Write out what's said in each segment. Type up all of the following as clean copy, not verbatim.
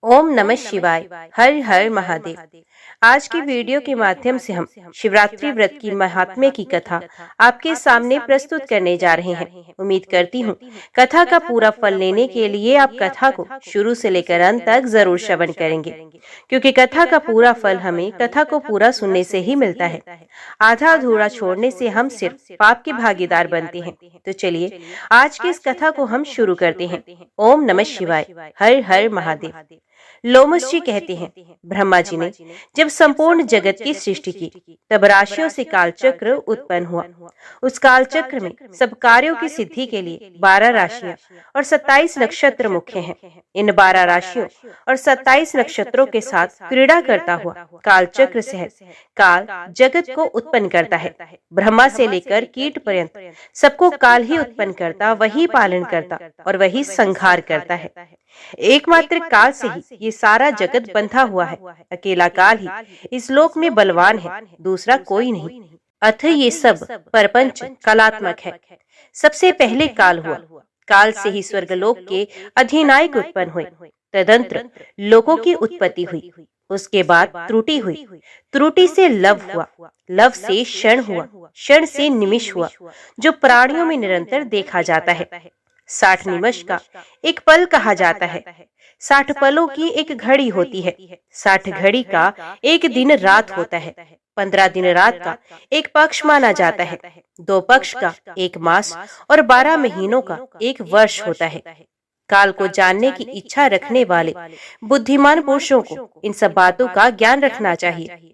ओम नमः शिवाय। हर हर महादेव। आज की वीडियो के माध्यम से हम शिवरात्रि व्रत की महात्म्य की कथा आपके सामने प्रस्तुत करने जा रहे हैं। उम्मीद करती हूँ कथा का पूरा फल लेने के लिए आप कथा को शुरू से लेकर अंत तक जरूर श्रवण करेंगे, क्योंकि कथा का पूरा फल हमें कथा को पूरा सुनने से ही मिलता है। आधा अधूरा छोड़ने से हम सिर्फ पाप के भागीदार बनते हैं। तो चलिए आज की इस कथा को हम शुरू करते हैं। ओम नमः शिवाय। हर हर महादेव। लोमस जी कहते हैं, ब्रह्मा जी ने जब संपूर्ण जगत की सृष्टि की तब राशियों से कालचक्र उत्पन्न हुआ। उस कालचक्र में सब कार्यों की सिद्धि के लिए 12 राशियां और 27 नक्षत्र मुख्य हैं। इन 12 राशियों और 27 नक्षत्रों के साथ क्रीड़ा करता हुआ कालचक्र से काल जगत को उत्पन्न करता है। ब्रह्मा से लेकर कीट पर्यंत सबको काल ही उत्पन्न करता, वही पालन करता और वही संहार करता है। एकमात्र काल से ही ये सारा जगत बंधा हुआ है। अकेला काल ही इस लोक में बलवान है, दूसरा कोई नहीं। अथ ये सब परपंच कलात्मक है। सबसे पहले काल हुआ। काल से ही स्वर्गलोक के अधिनायक उत्पन्न हुए। तदंतर लोकों की उत्पत्ति हुई। उसके बाद त्रुटि हुई। त्रुटि से लव हुआ। लव से क्षण हुआ। क्षण से निमिष हुआ, जो प्राणियों में निरंतर देखा जाता है। 60 निमिष का एक पल कहा जाता है। 60 पलों की एक घड़ी होती है। 60 घड़ी का एक दिन रात होता है। 15 दिन रात का एक पक्ष माना जाता है। 2 पक्ष का एक मास और 12 महीनों का एक वर्ष होता है। काल को जानने की इच्छा रखने वाले बुद्धिमान पुरुषों को इन सब बातों का ज्ञान रखना चाहिए।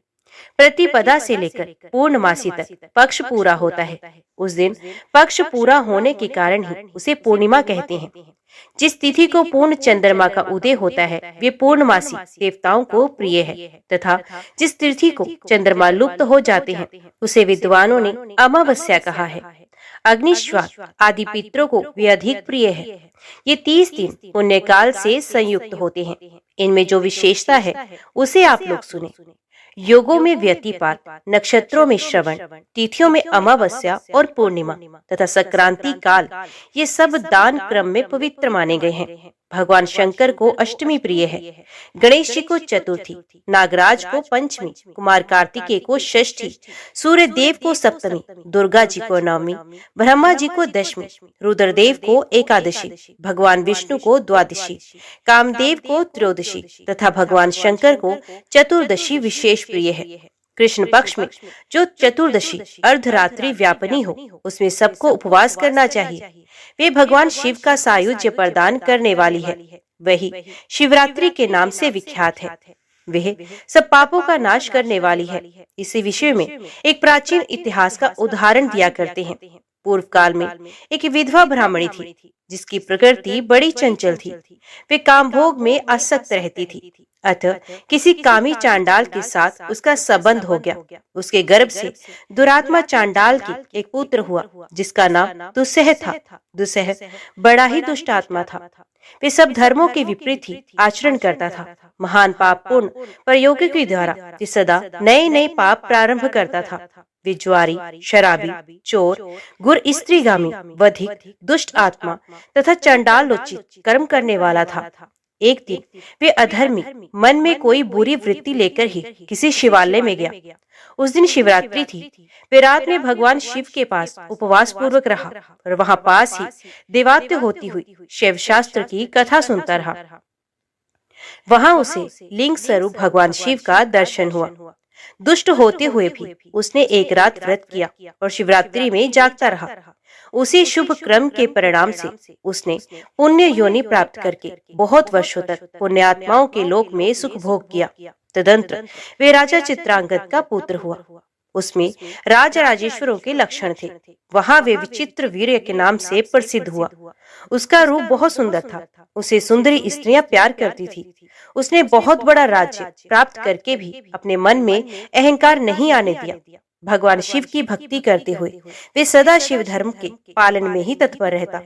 प्रतिपदा से लेकर पूर्णमासी तक पक्ष पूरा होता है। उस दिन पक्ष पूरा होने के कारण ही उसे पूर्णिमा कहते हैं। जिस तिथि को पूर्ण चंद्रमा का उदय होता है वे पूर्णमासी देवताओं को प्रिय है, तथा जिस तिथि को चंद्रमा लुप्त हो जाते हैं उसे विद्वानों ने अमावस्या कहा है। अग्निश्वास आदि पितरों को वे अधिक प्रिय है। ये 30 दिन पुण्य काल से संयुक्त होते हैं। इनमें जो विशेषता है उसे आप लोग सुने। योगों में व्यतिपात, नक्षत्रों में श्रवण, तिथियों में अमावस्या और पूर्णिमा तथा संक्रांति काल, ये सब दान क्रम में पवित्र माने गए हैं। भगवान शंकर को अष्टमी प्रिय है, गणेश जी को चतुर्थी, नागराज को पंचमी, कुमार कार्तिकेय को षष्ठी, सूर्य देव को सप्तमी, दुर्गा जी को नवमी, ब्रह्मा जी को दशमी, रुद्रदेव को एकादशी, भगवान विष्णु को द्वादशी, कामदेव को त्रयोदशी तथा भगवान शंकर को चतुर्दशी विशेष प्रिय है। कृष्ण पक्ष में जो चतुर्दशी अर्धरात्रि व्यापनी हो उसमें सबको उपवास करना चाहिए। वे भगवान शिव का सायुज्य प्रदान करने वाली है। वही शिवरात्रि के नाम से विख्यात है। वह सब पापों का नाश करने वाली है। इसी विषय में एक प्राचीन इतिहास का उदाहरण दिया करते हैं। पूर्व काल में एक विधवा ब्राह्मणी थी जिसकी प्रकृति बड़ी चंचल थी। वे कामभोग में आसक्त रहती थी। अतः किसी कामी चांडाल के साथ उसका संबंध हो गया। उसके गर्भ से दुरात्मा चांडाल की एक पुत्र हुआ जिसका नाम दुस्सह था। दुस्सह बड़ा ही दुष्ट आत्मा था। वे सब धर्मों के विपरीत ही आचरण करता था। महान पाप पूर्ण प्रयोगों के द्वारा सदा नए नए पाप प्रारंभ करता था। वे ज्वारी, शराबी, चोर, गुर स्त्रीगामी, वधिक, दुष्ट आत्मा तथा चंडालोचित कर्म करने वाला था। एक दिन वे अधर्मी मन में कोई बुरी वृत्ति लेकर ही किसी शिवालय में गया। उस दिन शिवरात्रि थी। वे रात में भगवान शिव के पास उपवास पूर्वक रहा और वहां पास ही देवात्य होती हुई शिव शास्त्र की कथा सुनता रहा। वहां उसे लिंग स्वरूप भगवान शिव का दर्शन हुआ। दुष्ट होते हुए भी उसने एक रात व्रत किया और शिवरात्रि में जागता रहा। उसी शुभ क्रम के परिणाम से उसने पुण्य योनि प्राप्त करके बहुत वर्षों तक पुण्यात्माओं के लोक में सुख भोग किया। तदंतर वे राजा चित्रांगद का पुत्र हुआ। उसमें राज राजेश्वरों के लक्षण थे। वहां वे विचित्र वीर्य के नाम से प्रसिद्ध हुआ। उसका रूप बहुत सुंदर था। उसे सुंदरी स्त्रियां प्यार करती थी। उसने बहुत बड़ा राज्य प्राप्त करके भी अपने मन में अहंकार नहीं आने दिया। भगवान शिव की भक्ति करते हुए वे सदा शिव धर्म के पालन में ही तत्पर रहता।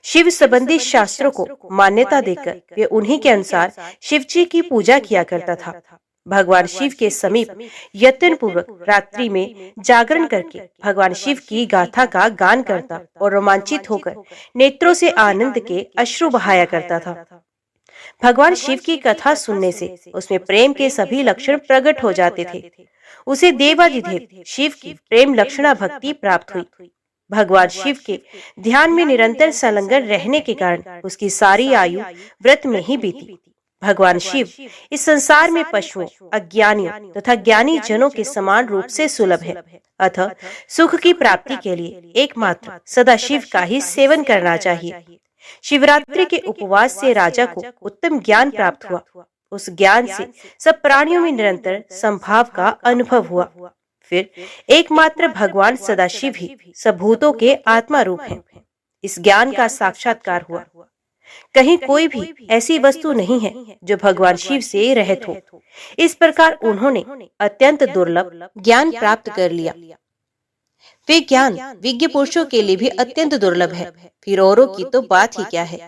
शिव संबंधी शास्त्रों को मान्यता देकर वे उन्हीं के अनुसार शिव जी की पूजा किया करता था। भगवान शिव के समीप यत्न पूर्वक रात्रि में जागरण करके भगवान शिव की गाथा का गान करता और रोमांचित होकर नेत्रों से आनंद के अश्रु बहाया करता था। भगवान शिव की कथा सुनने से उसमें प्रेम के सभी लक्षण प्रकट हो जाते थे। उसे देवाधिदेव शिव की प्रेम लक्षणा भक्ति प्राप्त हुई। भगवान शिव के ध्यान में निरंतर संलग्न रहने के कारण उसकी सारी आयु व्रत में ही बीती। भगवान शिव इस संसार में पशुओं, अज्ञानियों तथा ज्ञानी जनों के समान रूप से सुलभ है। अतः सुख की प्राप्ति के लिए एकमात्र सदा शिव का ही सेवन करना चाहिए। शिवरात्रि के उपवास से राजा को उत्तम ज्ञान प्राप्त हुआ। उस ज्ञान से सब प्राणियों में निरंतर संभाव का अनुभव हुआ। फिर एकमात्र भगवान सदाशिव ही सब भूतों के आत्मा रूप हैं। इस ज्ञान का साक्षात्कार हुआ। कहीं कोई भी ऐसी वस्तु नहीं है जो भगवान शिव से रहित हो। इस प्रकार उन्होंने अत्यंत दुर्लभ ज्ञान प्राप्त कर लिया। वे ज्ञान विज्ञ पुरुषों के लिए भी अत्यंत दुर्लभ है, फिर औरों की तो बात ही क्या है।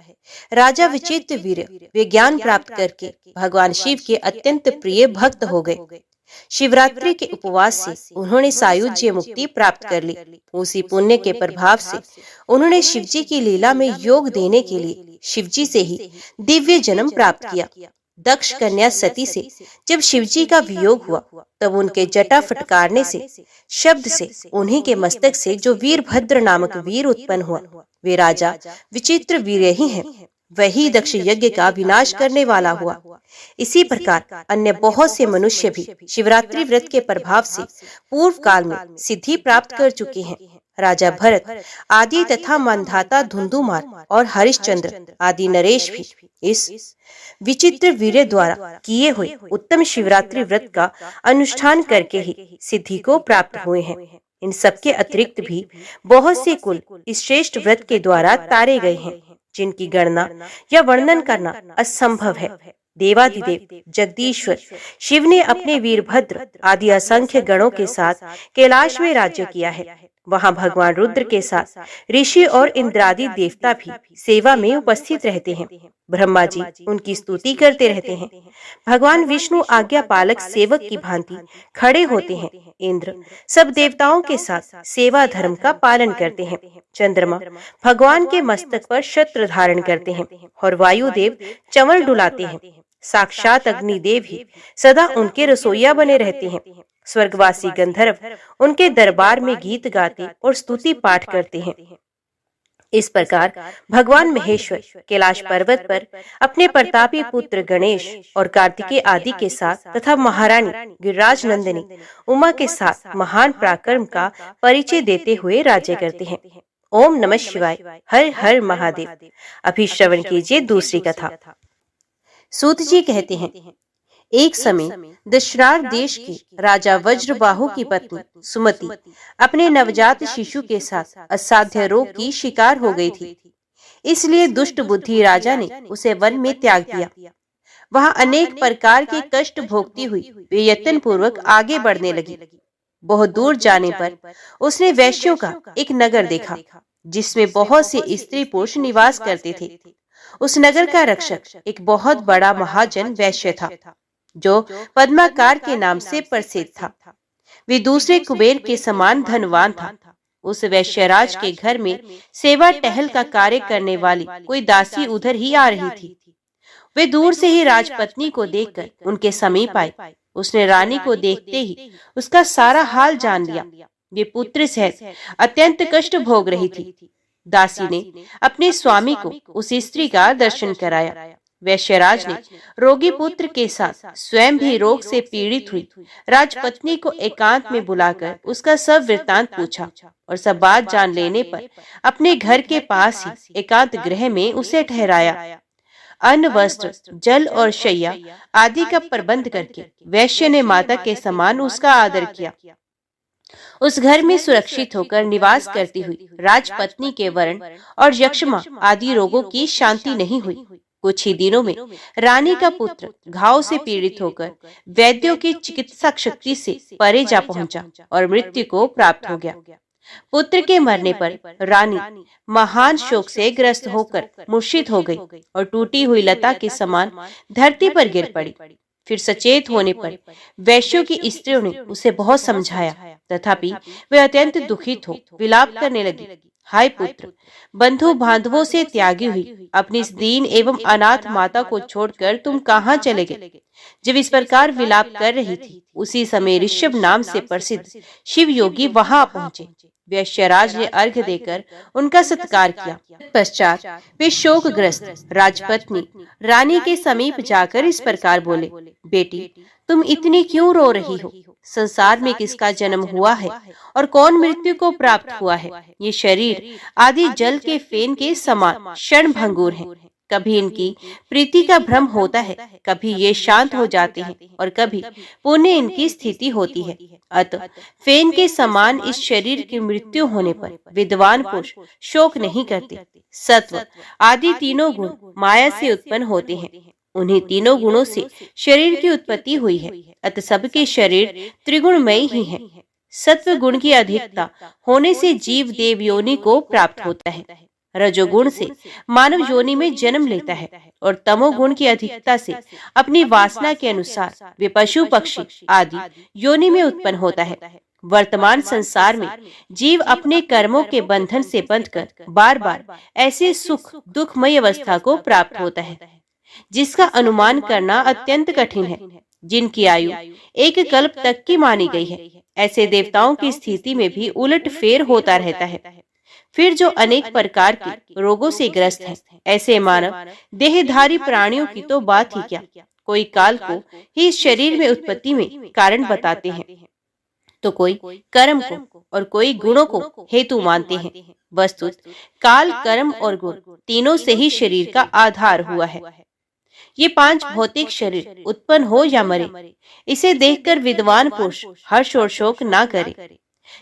राजा विचित्र वीर वे ज्ञान प्राप्त करके भगवान शिव के अत्यंत प्रिय भक्त हो गए। शिवरात्रि के उपवास से उन्होंने सायुज्य मुक्ति प्राप्त कर ली। उसी पुण्य के प्रभाव से उन्होंने शिवजी की लीला में योग देने के लिए शिवजी से ही दिव्य जन्म प्राप्त किया। दक्ष कन्या सती से जब शिवजी का वियोग हुआ तब उनके जटा फटकारने से शब्द से उन्हीं के मस्तक से जो वीरभद्र नामक वीर उत्पन्न हुआ, वे राजा विचित्र वीर ही हैं। वही दक्ष यज्ञ का विनाश करने वाला हुआ। इसी प्रकार अन्य बहुत से मनुष्य भी शिवरात्रि व्रत के प्रभाव से पूर्व काल में सिद्धि प्राप्त कर चुके हैं। राजा भरत आदि तथा मंधाता धुंधुमार और हरिश्चंद्र आदि नरेश भी इस विचित्र वीर्य द्वारा किए हुए उत्तम शिवरात्रि व्रत का अनुष्ठान करके ही सिद्धि को प्राप्त हुए हैं। इन सबके अतिरिक्त भी बहुत से कुल इस श्रेष्ठ व्रत के द्वारा तारे गए हैं, जिनकी गणना या वर्णन करना असंभव है। देवाधिदेव जगदीश्वर शिव ने अपने वीरभद्र आदि असंख्य गणों के साथ कैलाश में राज्य किया है। वहाँ भगवान रुद्र के साथ ऋषि और इंद्रादि देवता भी सेवा में उपस्थित रहते हैं। ब्रह्मा जी उनकी स्तुति करते रहते हैं। भगवान विष्णु आज्ञा पालक सेवक की भांति खड़े होते हैं। इंद्र सब देवताओं के साथ सेवा धर्म का पालन करते हैं। चंद्रमा भगवान के मस्तक पर छत्र धारण करते हैं और वायुदेव चंवर डुलाते हैं। साक्षात अग्निदेव ही सदा उनके रसोइया बने रहते हैं। स्वर्गवासी गंधर्व उनके दरबार में गीत गाते और स्तुति पाठ करते हैं। इस प्रकार भगवान महेश्वर कैलाश पर्वत पर अपने प्रतापी पुत्र गणेश और कार्तिकेय आदि के साथ तथा महारानी गिरिराज नंदिनी उमा के साथ महान पराक्रम का परिचय देते हुए राज्य करते हैं। ओम नमः शिवाय। हर हर महादेव। अभी श्रवण कीजिए दूसरी कथा। सूत जी कहते हैं, एक समय दशरार देश के राजा वज्रबाहु की पत्नी सुमति अपने नवजात शिशु के साथ असाध्य रोग की शिकार हो गई थी। इसलिए दुष्ट बुद्धि राजा ने उसे वन में त्याग दिया। वहां अनेक प्रकार के कष्ट भोगती हुई वे यत्न पूर्वक आगे बढ़ने लगी। बहुत दूर जाने पर उसने वैश्यों का एक नगर देखा, जिसमें बहुत से स्त्री पुरुष निवास करते थे। उस नगर का रक्षक एक बहुत बड़ा महाजन वैश्य था, जो पद्माकार के नाम से प्रसिद्ध था। वे दूसरे कुबेर के समान धनवान था। उस वैश्यराज के घर में सेवा टहल का कार्य करने वाली कोई दासी उधर ही आ रही थी। वे दूर से ही राजपत्नी को देखकर उनके समीप आई। उसने रानी को देखते ही उसका सारा हाल जान लिया। वे पुत्र सहित अत्यंत कष्ट भोग रही थी। दासी ने अपने स्वामी को उस स्त्री का दर्शन कराया। वैश्यराज ने रोगी पुत्र के साथ स्वयं भी रोग से पीड़ित हुई राजपत्नी को एकांत में बुलाकर उसका सब वृत्तांत पूछा और सब बात जान लेने पर अपने घर के पास ही एकांत गृह में उसे ठहराया। अन्न, वस्त्र, जल और शैया आदि का प्रबंध करके वैश्य ने माता के समान उसका आदर किया। उस घर में सुरक्षित होकर निवास करती हुई राजपत्नी के वर्ण और यक्ष्मा आदि रोगों की शांति नहीं हुई। कुछ ही दिनों में रानी का पुत्र घाव से पीड़ित होकर वैद्यों की चिकित्सा शक्ति से परे जा पहुंचा और मृत्यु को प्राप्त हो गया। पुत्र के मरने पर रानी महान शोक से ग्रस्त होकर मूर्छित हो गई और टूटी हुई लता के समान धरती पर गिर पड़ी। फिर सचेत होने पर वैश्यों की स्त्रियों ने उसे बहुत समझाया, तथापि वे अत्यंत दुखित हो विलाप करने लगी। हाय पुत्र, बंधु बांधवों से त्यागी हुई अपनी इस दीन एवं अनाथ माता को छोड़कर तुम कहाँ चले गए? जब इस प्रकार विलाप कर रही थी, उसी समय ऋषभ नाम से प्रसिद्ध शिव योगी वहां पहुंचे। वैश्यराज ने अर्घ्य देकर उनका सत्कार किया। पश्चात वे शोकग्रस्त राजपत्नी रानी के समीप जाकर इस प्रकार बोले, बेटी, तुम इतनी क्यों रो रही हो? संसार में किसका जन्म हुआ है और कौन मृत्यु को प्राप्त हुआ है? ये शरीर आदि जल के फेन के समान क्षण भंगुर है। कभी इनकी प्रीति का भ्रम होता है, कभी ये शांत हो जाते हैं और कभी पुनः इनकी स्थिति होती है। अतः फेन के समान इस शरीर की मृत्यु होने पर विद्वान पुरुष शोक नहीं करते। सत्व आदि तीनों गुण माया से उत्पन्न होते हैं। उन्हीं तीनों गुणों से शरीर की उत्पत्ति हुई है। अतः सबके शरीर त्रिगुणमय ही हैं। सत्व गुण की अधिकता होने से जीव देव योनि को प्राप्त होता है। रजोगुण से मानव योनि में जन्म लेता है और तमोगुण की अधिकता से अपनी वासना के अनुसार वे पशु पक्षी आदि योनि में उत्पन्न होता है। वर्तमान संसार में जीव अपने कर्मों के बंधन से बंधकर बार बार ऐसे सुख दुखमय अवस्था को प्राप्त होता है जिसका अनुमान करना अत्यंत कठिन है। जिनकी आयु एक कल्प तक की मानी गई है, ऐसे देवताओं की स्थिति में भी उलट फेर होता रहता है। फिर जो अनेक प्रकार के रोगों से ग्रस्त हैं, ऐसे मानव देहधारी प्राणियों की तो बात ही क्या, कोई काल को ही शरीर में उत्पत्ति में कारण बताते हैं, तो कोई कर्म को और कोई गुणों को हेतु मानते हैं। वस्तुत काल, कर्म और गुण तीनों से ही शरीर का आधार हुआ है। ये पांच भौतिक शरीर उत्पन्न हो या मरे, इसे देखकर विद्वान पुरुष हर्ष और शोक ना करे।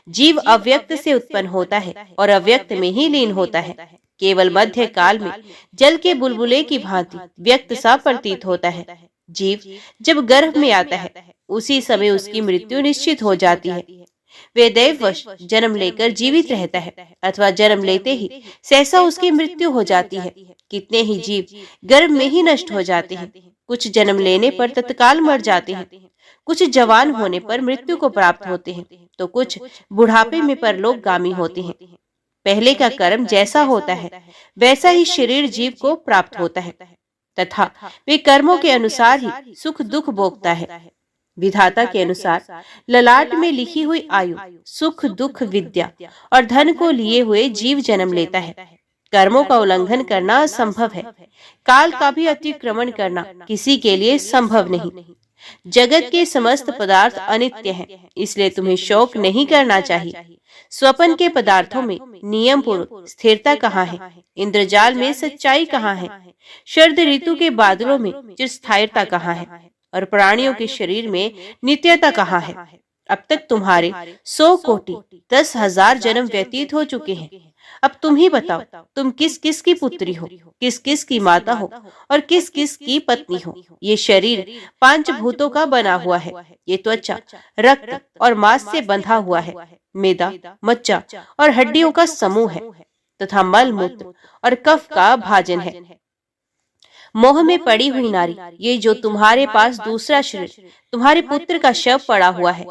जीव अव्यक्त से उत्पन्न होता है और अव्यक्त में ही लीन होता है। केवल मध्य काल में जल के बुलबुले की भांति व्यक्त सा प्रतीत होता है। जीव जब गर्भ में आता है, उसी समय उसकी मृत्यु निश्चित हो जाती है। वे दैववश जन्म लेकर जीवित रहता है अथवा जन्म लेते ही सहसा उसकी मृत्यु हो जाती है। कितने ही जीव गर्भ में ही नष्ट हो जाते हैं। कुछ जन्म लेने पर तत्काल मर जाते हैं, कुछ जवान होने पर मृत्यु को प्राप्त होते हैं, तो कुछ बुढ़ापे में परलोकगामी होते हैं। पहले का कर्म जैसा होता है वैसा ही शरीर जीव को प्राप्त होता है तथा वे कर्मों के अनुसार ही सुख दुख भोगता है। विधाता के अनुसार ललाट में लिखी हुई आयु, सुख दुख, विद्या और धन को लिए हुए जीव जन्म लेता है। कर्मों का उल्लंघन करना असंभव है। काल का भी अतिक्रमण करना किसी के लिए संभव नहीं। जगत के समस्त पदार्थ अनित्य हैं, इसलिए तुम्हें शोक नहीं करना चाहिए। स्वप्न के पदार्थों में नियम पूर्वक स्थिरता कहाँ है? इंद्रजाल में सच्चाई कहाँ है? शरद ऋतु के बादलों में चिरस्थायिता कहाँ है? और प्राणियों के शरीर में नित्यता कहाँ है? अब तक तुम्हारे 100 कोटि 10,000 जन्म व्यतीत हो चुके हैं। अब तुम ही बताओ, तुम किस किस की पुत्री हो, किस किस की माता हो और किस किस की पत्नी हो। ये शरीर 5 भूतों का बना हुआ है। ये त्वचा, रक्त और मांस से बंधा हुआ है। मेदा, मज्जा और हड्डियों का समूह है तथा मल मूत्र और कफ का भाजन है। मोह में पड़ी हुई नारी, ये जो तुम्हारे पास दूसरा शरीर तुम्हारे पुत्र का शव पड़ा हुआ है,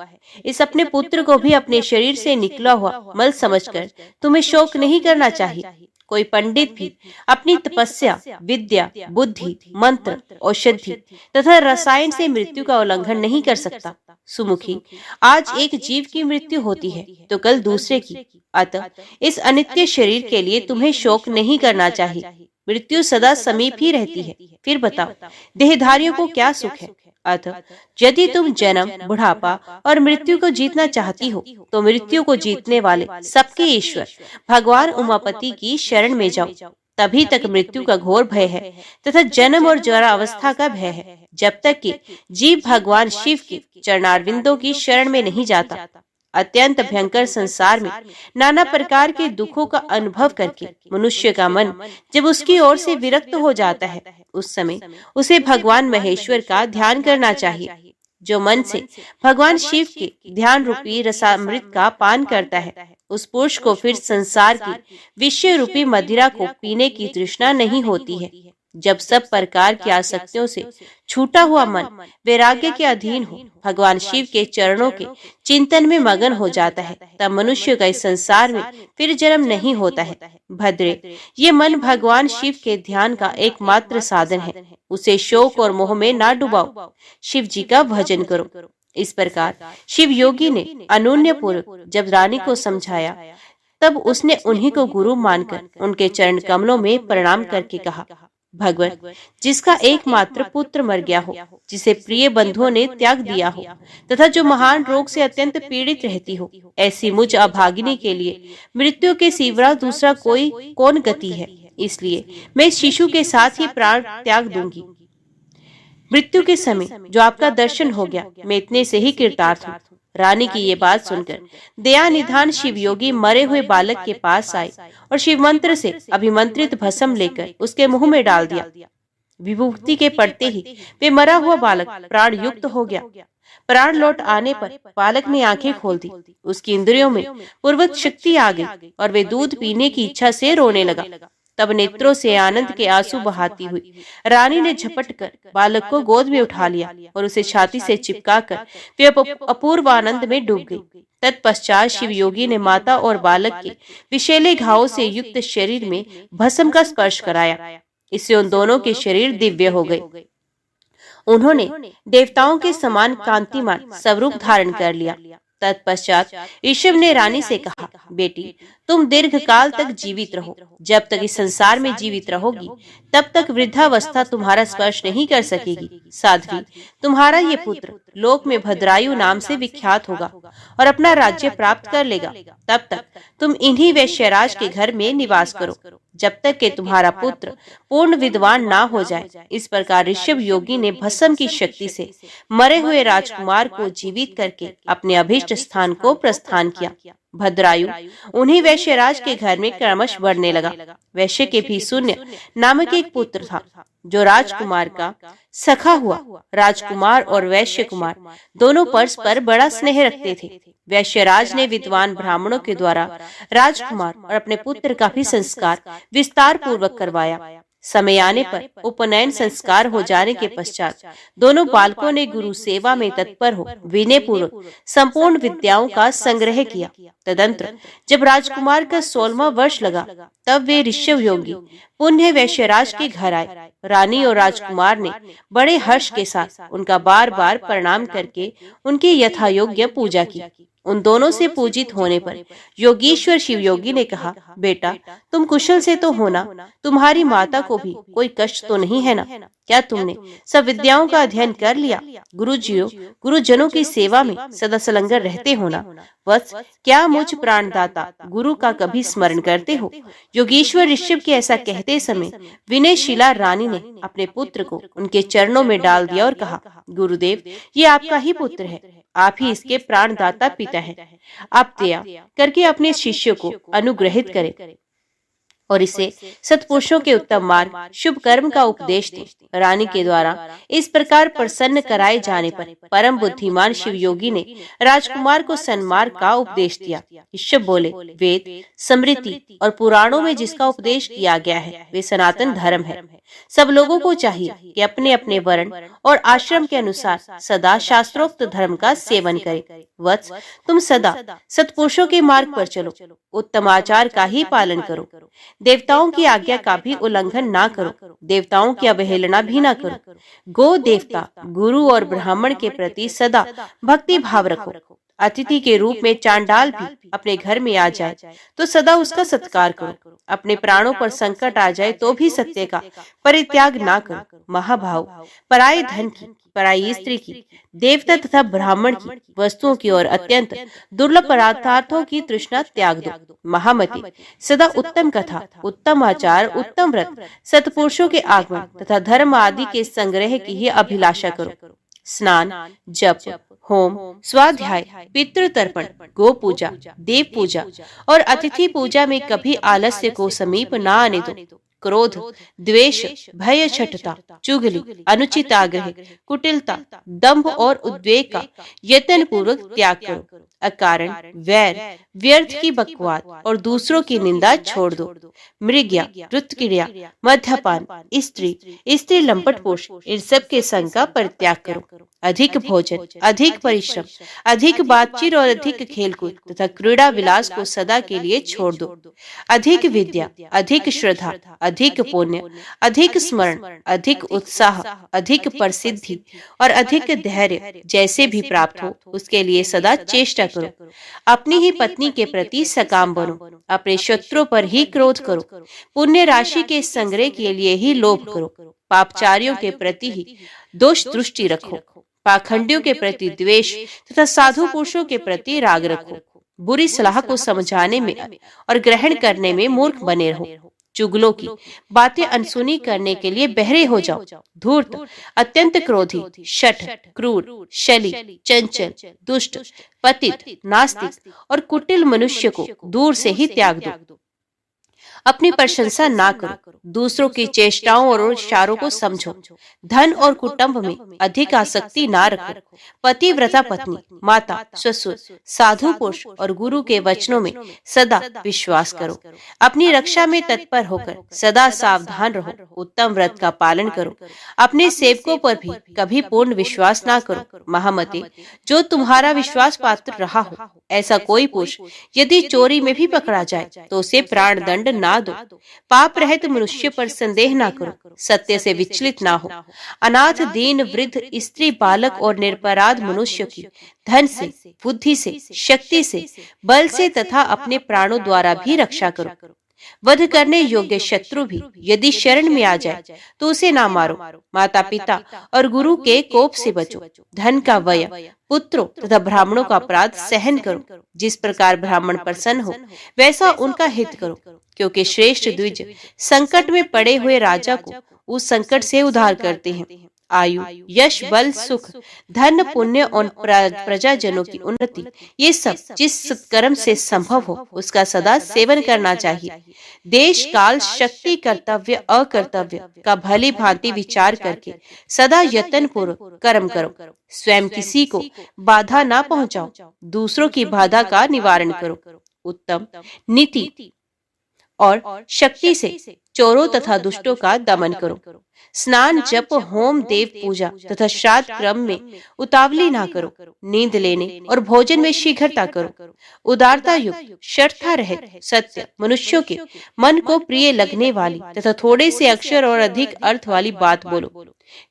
इस अपने पुत्र को भी अपने शरीर से निकला हुआ मल समझकर तुम्हें शोक नहीं करना चाहिए। कोई पंडित भी अपनी तपस्या, विद्या, बुद्धि, मंत्र, औषधि तथा रसायन से मृत्यु का उल्लंघन नहीं कर सकता। सुमुखी, आज एक जीव की मृत्यु होती है तो कल दूसरे की। अतः इस अनित्य शरीर के लिए तुम्हें शोक नहीं करना चाहिए। मृत्यु सदा समीप ही रहती है। फिर बताओ, देहधारियों को क्या सुख है? अतः यदि तुम जन्म, बुढ़ापा और मृत्यु को जीतना चाहती हो तो मृत्यु को जीतने वाले सबके ईश्वर भगवान उमापति की शरण में जाओ। तभी तक मृत्यु का घोर भय है तथा जन्म और जरा अवस्था का भय है, जब तक कि जीव भगवान शिव के चरणारविंदों की शरण में नहीं जाता। अत्यंत भयंकर संसार में नाना प्रकार के दुखों का अनुभव करके मनुष्य का मन जब उसकी ओर से विरक्त हो जाता है, उस समय उसे भगवान महेश्वर का ध्यान करना चाहिए। जो मन से भगवान शिव के ध्यान रूपी रसामृत का पान करता है, उस पुरुष को फिर संसार की विषय रूपी मदिरा को पीने की तृष्णा नहीं होती है। जब सब प्रकार की आसक्तियों से छूटा हुआ मन वैराग्य के अधीन हो, भगवान शिव के चरणों के चिंतन में मगन हो जाता है, तब मनुष्य का इस संसार में फिर जन्म नहीं होता है। भद्रे, ये मन भगवान शिव के ध्यान का एकमात्र साधन है। उसे शोक और मोह में ना डुबाओ, शिव जी का भजन करो। इस प्रकार शिव योगी ने अनून्य पूर्वक जब रानी को समझाया, तब उसने उन्हीं को गुरु मानकर उनके चरण कमलों में प्रणाम करके कहा, भगवत, जिसका एकमात्र पुत्र मर गया हो, जिसे प्रिय बंधुओं ने त्याग दिया हो तथा जो महान रोग से अत्यंत पीड़ित रहती हो, ऐसी मुझ अभागिनी के लिए मृत्यु के सिवा दूसरा कोई कौन गति है। इसलिए मैं इस शिशु के साथ ही प्राण त्याग दूंगी। मृत्यु के समय जो आपका दर्शन हो गया, मैं इतने से ही कृतार्थ हूँ। रानी की ये बात सुनकर दया निधान शिव योगी मरे हुए बालक के पास आए और शिव मंत्र से अभिमंत्रित भस्म लेकर उसके मुंह में डाल दिया। विभूति के पड़ते ही वे मरा हुआ बालक प्राण युक्त हो गया। प्राण लौट आने पर बालक ने आंखें खोल दी। उसकी इंद्रियों में पूर्वत शक्ति आ गई और वे दूध पीने की इच्छा से रोने लगा। तब नेत्रों से आनंद के आंसू बहाती हुई रानी ने झपट कर बालक को गोद में उठा लिया और उसे छाती से चिपकाकर वे अपूर्व आनंद में डूब गई। तत्पश्चात शिव योगी ने माता और बालक के विषैले घावों से युक्त शरीर में भस्म का स्पर्श कराया। इससे उन दोनों के शरीर दिव्य हो गए। उन्होंने देवताओं के समान कांतिमान स्वरूप धारण कर लिया। तत्पश्चात ईश्वर ने रानी से कहा, बेटी, तुम दीर्घ काल तक जीवित रहो। जब तक इस संसार में जीवित रहोगी, तब तक वृद्धावस्था तुम्हारा स्पर्श नहीं कर सकेगी। साध्वी, तुम्हारा ये पुत्र लोक में भद्रायु नाम से विख्यात होगा और अपना राज्य प्राप्त कर लेगा। तब तक तुम इन्हीं वैश्यराज के घर में निवास करो, जब तक कि तुम्हारा पुत्र पूर्ण विद्वान ना हो जाए। इस प्रकार ऋषभ योगी ने भस्म की शक्ति से मरे हुए राजकुमार को जीवित करके अपने अभीष्ट स्थान को प्रस्थान किया। भद्रायु उन्हीं वैश्यराज के घर में क्रमश बढ़ने लगा। वैश्य के भी शून्य नामक एक पुत्र था, जो राजकुमार का सखा हुआ। राजकुमार और वैश्य कुमार दोनों परस्पर बड़ा स्नेह रखते थे। वैश्यराज ने विद्वान ब्राह्मणों के द्वारा राजकुमार और अपने पुत्र का भी संस्कार विस्तार पूर्वक करवाया। समय आने पर उपनयन संस्कार हो जाने के पश्चात दोनों बालकों ने गुरु सेवा में तत्पर हो विनय पूर्वक संपूर्ण विद्याओं का संग्रह किया। तदंतर जब राजकुमार का 16वां वर्ष लगा, तब वे ऋषभ योगी पुण्य वैश्यराज के घर आए। रानी और राजकुमार ने बड़े हर्ष के साथ उनका बार बार प्रणाम करके उनकी यथायोग्य पूजा की। उन दोनों से पूजित होने पर योगीश्वर शिव योगी ने कहा, बेटा, तुम कुशल से तो होना, तुम्हारी माता को भी कोई कष्ट तो नहीं है ना? क्या तुमने सब विद्याओं का अध्ययन कर लिया? गुरुजनों की सेवा में सदा संलग्न रहते हो ना? वत्स, क्या मुझ प्राणदाता गुरु का कभी स्मरण करते हो? योगीश्वर ऋषभ के ऐसा कहते समय विनयशीला रानी ने अपने पुत्र को उनके चरणों में डाल दिया और कहा, गुरुदेव, ये आपका ही पुत्र है, आप ही इसके प्राणदाता पिता हैं। आप दया करके अपने शिष्य को अनुग्रहित करें और इसे सत्पुरुषों के उत्तम मार्ग शुभ कर्म का उपदेश दे। रानी के द्वारा इस प्रकार प्रसन्न कराए जाने पर परम बुद्धिमान शिव योगी ने राजकुमार को सन्मार्ग का उपदेश दिया। ऋषभ बोले, वेद, स्मृति और पुराणों में जिसका उपदेश किया गया है वे सनातन धर्म है। सब लोगों को चाहिए कि अपने अपने वर्ण और आश्रम के अनुसार सदा शास्त्रोक्त धर्म का सेवन करें। वत्स, तुम सदा सत्पुरुषों के मार्ग पर चलो, उत्तम आचार का ही पालन करो, देवताओं की आज्ञा का भी उल्लंघन ना करो, देवताओं की अवहेलना भी ना करो। गो देवता, गुरु और ब्राह्मण के प्रति सदा भक्ति भाव रखो। अतिथि के रूप में चांडाल भी अपने घर में आ जाए तो सदा उसका सत्कार करो। अपने प्राणों पर संकट आ जाए तो भी सत्य का परित्याग ना करो। महाभाव, पराये धन की, पराई स्त्री की, देवता तथा ब्राह्मण की वस्तुओं की और अत्यंत दुर्लभ पदार्थों की तृष्णा त्याग दो। महामती, सदा उत्तम कथा, उत्तम आचार, उत्तम व्रत, सत्पुरुषों के आगमन तथा धर्म आदि के संग्रह की ही अभिलाषा करो। स्नान, जप, होम, स्वाध्याय, पितृ तर्पण, गो पूजा, देव पूजा और अतिथि पूजा में कभी आलस्य को समीप न आने दो। क्रोध, द्वेष, भय, छठता, चुगली, अनुचित आग्रह, कुटिलता, दंभ और उद्वेग का यत्न पूर्वक त्याग करो। अकारण वैर, व्यर्थ की बकवाद और दूसरों की निंदा छोड़ दो। मृग्या, रुतक्रिया, मद्यपान, स्त्री लंपटपोष, इन सब के संग का परित्याग करो। अधिक भोजन, अधिक परिश्रम, अधिक बातचीत और अधिक खेलकूद तथा क्रीड़ा विलास को सदा के लिए छोड़ दो। अधिक विद्या, अधिक श्रद्धा, अधिक पुण्य, अधिक स्मरण, अधिक उत्साह, अधिक प्रसिद्धि और अधिक धैर्य जैसे भी प्राप्त हो उसके लिए सदा चेष्टा करो। अपनी ही पत्नी के प्रति सकाम बनो, अपने शत्रुओं पर ही क्रोध करो, पुण्य राशि के संग्रह के लिए ही लोभ करो, पापचारियों के प्रति ही दोष दृष्टि रखो, पाखंडियों के प्रति द्वेष तथा साधु पुरुषों के प्रति राग रखो, बुरी सलाह को समझाने में और ग्रहण करने में मूर्ख बने रहो, चुगलों की बातें अनसुनी करने के लिए बहरे हो जाओ, धूर्त, अत्यंत क्रोधी, शठ, क्रूर, शली, चंचल, दुष्ट, पतित, नास्तिक और कुटिल मनुष्य को दूर से ही त्याग दो। अपनी प्रशंसा ना करो, दूसरों की चेष्टाओं और इशारों को समझो, धन और कुटुंब में अधिक आसक्ति ना रखो, पतिव्रता पत्नी, माता, ससुर, साधु पुरुष और गुरु के वचनों में सदा विश्वास करो। अपनी रक्षा में तत्पर होकर सदा सावधान रहो, उत्तम व्रत का पालन करो, अपने सेवकों पर भी कभी पूर्ण विश्वास ना करो। महामते, जो तुम्हारा विश्वास पात्र रहा हो ऐसा कोई पुरुष यदि चोरी में भी पकड़ा जाए तो उसे प्राण दंड ना दो। पाप रहित मनुष्य पर संदेह ना करो, सत्य से विचलित ना हो। अनाथ, दीन, वृद्ध, स्त्री, बालक और निरपराध मनुष्य की धन से, बुद्धि से, शक्ति से, बल से तथा अपने प्राणों द्वारा भी रक्षा करो। वध करने योग्य शत्रु भी यदि शरण में आ जाए तो उसे ना मारो। माता पिता और गुरु के कोप से बचो। धन का व्यय, पुत्रों तथा ब्राह्मणों का अपराध सहन करो। जिस प्रकार ब्राह्मण प्रसन्न हो वैसा उनका हित करो, क्योंकि श्रेष्ठ द्विज संकट में पड़े हुए राजा को उस संकट से उद्धार करते हैं। आयु, यश, बल, सुख, धन, पुण्य और प्रजाजनों की उन्नति, ये सब जिस सत्कर्म से संभव हो उसका सदा सेवन करना चाहिए। देश, काल, शक्ति, कर्तव्य, अकर्तव्य का भली भांति विचार करके सदा यत्न पूर्वक कर्म करो। स्वयं किसी को बाधा ना पहुंचाओ, दूसरों की बाधा का निवारण करो। उत्तम नीति और शक्ति से चोरों तथा दुष्टों का दमन करो। स्नान, जप, होम, देव पूजा तथा श्राद्ध क्रम में उतावली ना करो। नींद लेने और भोजन में शीघ्रता करो। उदारता युक्त, शर्ता रहित, सत्य, मनुष्यों के मन को प्रिय लगने वाली तथा थोड़े से अक्षर और अधिक अर्थ वाली बात बोलो।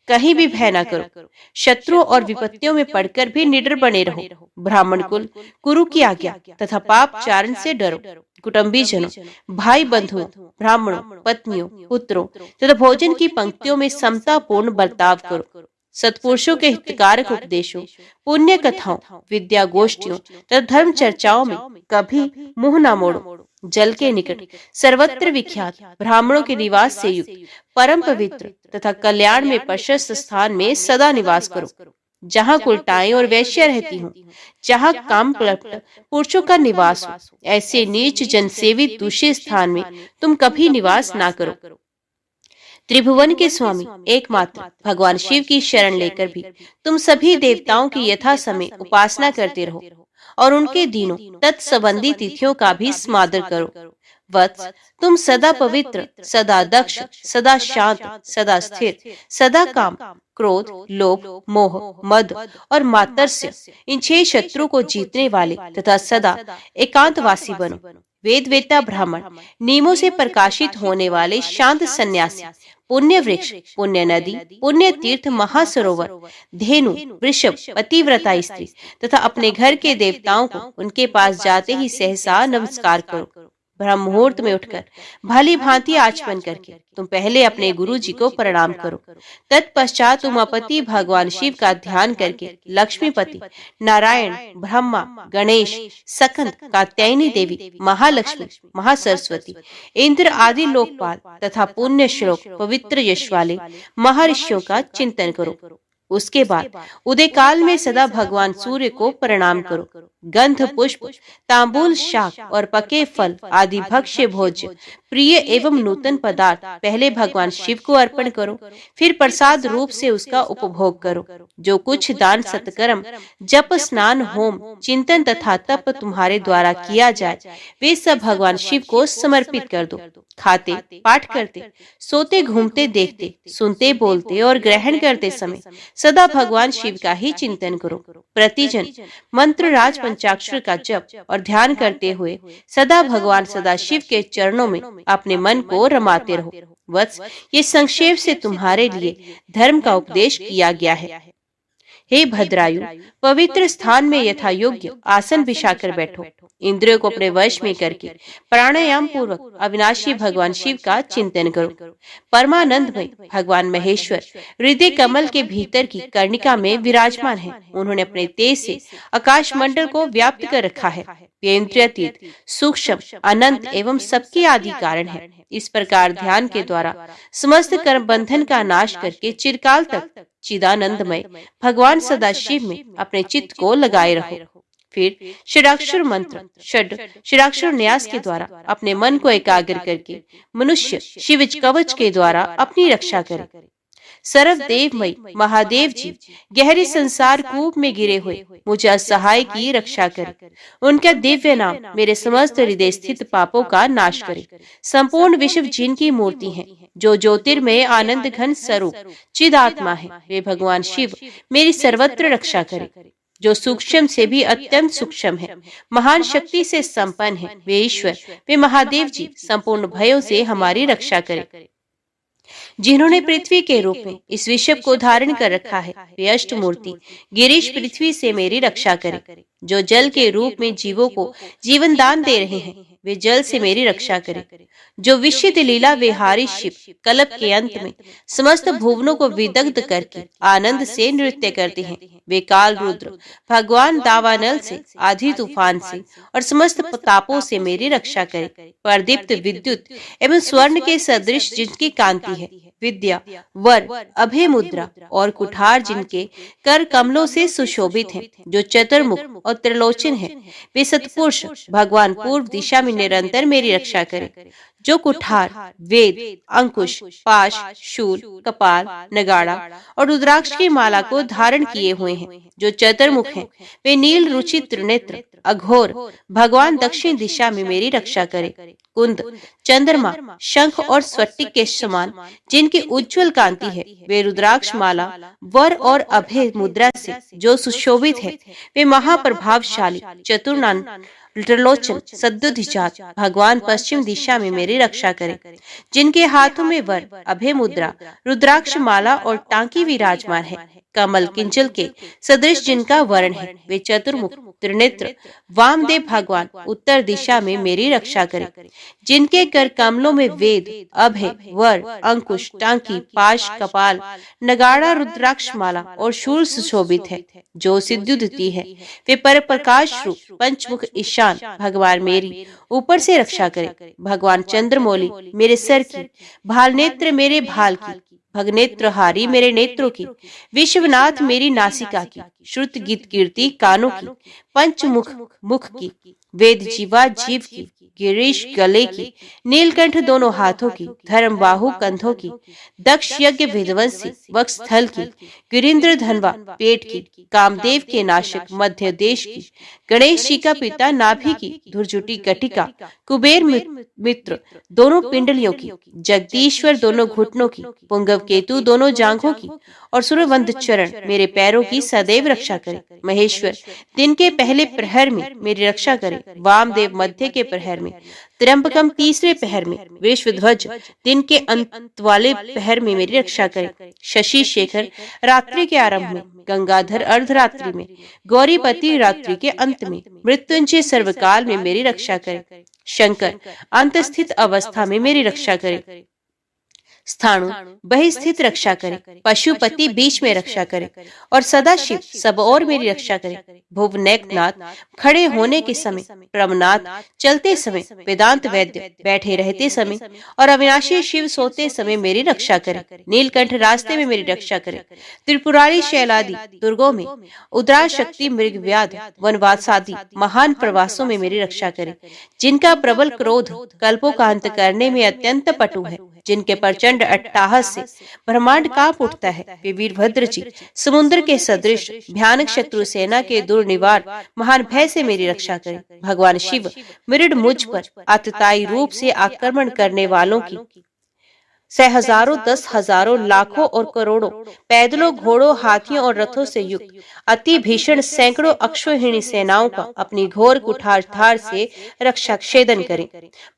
कहीं भी भय ना करो। शत्रुओं और विपत्तियों में पड़कर भी निडर बने रहो। ब्राह्मण कुल, गुरु की आज्ञा तथा पाप चारण से डरो। कुटुंबी जनों, भाई बंधुओं, ब्राह्मणों, पत्नियों, पुत्रों तथा भोजन की पंक्तियों में समता पूर्ण बर्ताव करो। सत्पुरुषों के हितकारक उपदेशों, पुण्य कथाओं, विद्या गोष्ठियों तथा धर्म चर्चाओं में कभी मुंह न मोड़ो। जल के निकट सर्वत्र विख्यात ब्राह्मणों के निवास से युक्त परम पवित्र तथा कल्याण में प्रशस्त स्थान में सदा निवास करो। जहाँ कुलटाएं और वैश्य रहती हूँ, जहाँ काम पुरुषों का निवास हो, ऐसे नीच जनसेवित दूषित स्थान में तुम कभी निवास ना करो। त्रिभुवन के स्वामी एकमात्र भगवान शिव की शरण लेकर भी तुम सभी देवताओं की यथा समय उपासना करते रहो और उनके दिनों तत्संबंधी तिथियों का भी स्मरण करो। वत्स, तुम सदा पवित्र, सदा दक्ष, सदा शांत, सदा स्थिर, सदा काम, क्रोध, लोभ, मोह, मद और मात्सर्य, इन 6 शत्रु को जीतने वाले तथा सदा एकांतवासी बनो। वेद वेत्ता ब्राह्मण, नियमों से प्रकाशित होने वाले शांत सन्यासी, पुण्य वृक्ष, पुण्य नदी, पुण्य तीर्थ, महासरोवर, धेनु, वृषभ, पतिव्रता स्त्री तथा अपने घर के देवताओं को उनके पास जाते ही सहसा नमस्कार करो। ब्रह्म मुहूर्त में उठकर भली भांति आचमन करके तुम पहले अपने गुरु जी को प्रणाम करो। तत्पश्चात उमापति भगवान शिव का ध्यान करके लक्ष्मीपति, नारायण, ब्रह्मा, गणेश, सकंद, कात्यायनी देवी, महालक्ष्मी, महासरस्वती, इंद्र आदि लोकपाल तथा पुण्य श्लोक पवित्र यश वाले महर्षियों का चिंतन करो। उसके बाद उदय काल में सदा भगवान सूर्य को प्रणाम करो। गंध पुष्प, तांबूल, शाक और पके फल आदि भक्ष्य भोज्य, प्रिय एवं नूतन पदार्थ पहले भगवान शिव को अर्पण करो, फिर प्रसाद रूप से उसका उपभोग करो। जो कुछ दान, सत्कर्म, जप, स्नान, होम, चिंतन तथा तप तुम्हारे द्वारा किया जाए, वे सब भगवान शिव को समर्पित कर दो। खाते, पाठ करते, सोते, घूमते, देखते, सुनते, बोलते और ग्रहण करते समय सदा भगवान शिव का ही चिंतन करो। प्रतिजन मंत्र राज पंचाक्षर का जप और ध्यान करते हुए सदा भगवान सदाशिव के चरणों में अपने मन को रमाते रहो। वत्स, ये संक्षेप से तुम्हारे लिए धर्म का उपदेश किया गया है। हे भद्रायु, पवित्र स्थान में यथा योग्य आसन बिछाकर बैठो। इंद्रियों को अपने वश में करके प्राणायाम पूर्वक अविनाशी भगवान शिव का चिंतन करो। परमानंदमय भगवान महेश्वर हृदय कमल के भीतर की कर्णिका में विराजमान है। उन्होंने अपने तेज से आकाश मंडल को व्याप्त कर रखा है। वे इंद्रियातीत, सूक्ष्म, अनंत एवं सबके आदि कारण है। इस प्रकार ध्यान के द्वारा समस्त कर्म बंधन का नाश करके चिरकाल तक चिदानंदमय भगवान सदाशिव में अपने चित्त को लगाए रहो। फिर षडाक्षर मंत्र, षडाक्षर न्यास के द्वारा अपने मन को एकाग्र करके मनुष्य शिवज कवच के द्वारा अपनी रक्षा करे। सर्वदेवमय महादेव जी गहरे संसार कूप में गिरे हुए मुझे असहाय की रक्षा करे। उनका दिव्य नाम मेरे समस्त हृदय स्थित पापों का नाश करे। संपूर्ण विश्व जिनकी मूर्ति है, जो ज्योतिर्मय आनंद घन स्वरूप चिद आत्मा है, वे भगवान शिव मेरी सर्वत्र रक्षा करे। जो सूक्ष्म से भी अत्यंत सूक्ष्म है, महान शक्ति से संपन्न है, वे ईश्वर, वे महादेव जी संपूर्ण भयों से हमारी रक्षा करे। जिन्होंने पृथ्वी के रूप में इस विश्व को धारण कर रखा है, वे अष्टमूर्ति गिरीश पृथ्वी से मेरी रक्षा करे। जो जल के रूप में जीवों को जीवन दान दे रहे हैं, वे जल से मेरी रक्षा करे। जो विशित लीला विहारी शिव कल्प के अंत में समस्त भुवनों को विदग्ध करके आनंद से नृत्य करते हैं, वे काल रुद्र भगवान दावानल से, आधी तूफान से और समस्त तापों से मेरी रक्षा करे। प्रदीप्त विद्युत एवं स्वर्ण के सदृश जिनकी कांति है, विद्या, वर, अभय मुद्रा और कुठार जिनके कर कमलों से सुशोभित हैं, जो चतुर्मुख और त्रिलोचन है, वे सतपुरुष भगवान पूर्व दिशा में निरंतर मेरी रक्षा करे। जो कुठार, वेद, अंकुश, पाश, शूल, कपाल, नगाड़ा और रुद्राक्ष की माला को धारण किए हुए हैं, जो चतुर्मुख हैं, वे नील रुचि त्रिनेत्र अघोर भगवान दक्षिण दिशा में मेरी रक्षा करे। कुंद, चंद्रमा, शंख और स्फटिक के समान जिनकी उज्जवल कांति है, वे रुद्राक्ष माला, वर और अभय मुद्रा से जो सुशोभित है, वे महाप्रभावशाली चतुर्नान त्रिलोचन सद्दुधिजात भगवान पश्चिम दिशा में मेरी रक्षा करे। जिनके हाथों में वर, अभय मुद्रा, रुद्राक्ष माला और टांकी विराजमान है, कमल किंचल के सदृश जिनका वर्ण है, वे चतुर्मुख त्रिनेत्र वामदेव भगवान उत्तर दिशा में मेरी रक्षा करे। जिनके कर कमलों में वेद, अभय, वर, अंकुश, टांकी, पाश, कपाल, नगाड़ा, रुद्राक्ष माला और शूल सुशोभित है, जो सिद्धुदिति है, वे पर प्रकाश रूप पंचमुख ईशान भगवान मेरी ऊपर से रक्षा करे। भगवान चंद्रमौली मेरे सर की, भाल नेत्र मेरे भाल की, भगनेत्रहारी मेरे नेत्रों की, विश्वनाथ मेरी नासिका की, श्रुत गीत कीर्ति कानों की, पंचमुख मुख की, वेद जीवा जीव की, गिरीश गले की, नीलकंठ दोनों हाथों की, धर्म बाहु कंधों की, दक्ष यज्ञ विध्वंसी वक्षस्थल की, गिरीन्द्र धनवा पेट की, कामदेव के नाशक मध्य देश की, गणेश जी का पिता नाभि की, धुरजुटी कटिका, कुबेर मित्र दोनों पिंडलियों की, जगदीश्वर दोनों घुटनों की, पुंगव केतु दोनों जांघों की और सूर्यवंद चरण मेरे पैरों की सदैव रक्षा करे। महेश्वर दिन के पहले प्रहर में मेरी रक्षा करे, वामदेव मध्य के प्रहर में, त्र्यंबकम तीसरे पहर में, विश्वध्वज दिन के अंत वाले पहर में मेरी रक्षा करे। शशि शेखर रात्रि के आरंभ में, गंगाधर अर्धरात्रि में, गौरीपति रात्रि के अंत में, मृत्युंजय सर्वकाल में मेरी रक्षा करे। शंकर अंत स्थित अवस्था में मेरी रक्षा करे। स्थाणु बहिस्थित रक्षा करे, पशुपति बीच में रक्षा करे और सदाशिव सब और मेरी रक्षा करे। भुवनेकनाथ खड़े होने के समय, प्रमनाथ चलते समय, वेदांत वैद्य बैठे रहते समय और अविनाशी शिव सोते समय मेरी रक्षा करे। नीलकंठ रास्ते में मेरी रक्षा करे। त्रिपुरारी शैलादि दुर्गों में, उद्रा शक्ति मृग व्याध वनवासादि महान प्रवासों में मेरी रक्षा करे। जिनका प्रबल क्रोध कल्पों का अंत करने में अत्यंत पटु है, जिनके प्रचंड अट्टाहस से ब्रह्मांड कांप उठता है, वे वीरभद्र जी समुद्र के सदृश भयानक शत्रु सेना के दुर्निवार महान भय से मेरी रक्षा करें। भगवान शिव मृड मुझ पर आतताई रूप से आक्रमण करने वालों की हजारों, 10,000, लाखों और करोड़ों पैदलों, घोड़ों, हाथियों और रथों से युक्त अति भीषण सैकड़ों अक्षौहिणी सेनाओं का अपनी घोर कुठार धार से रक्षा छेदन करें।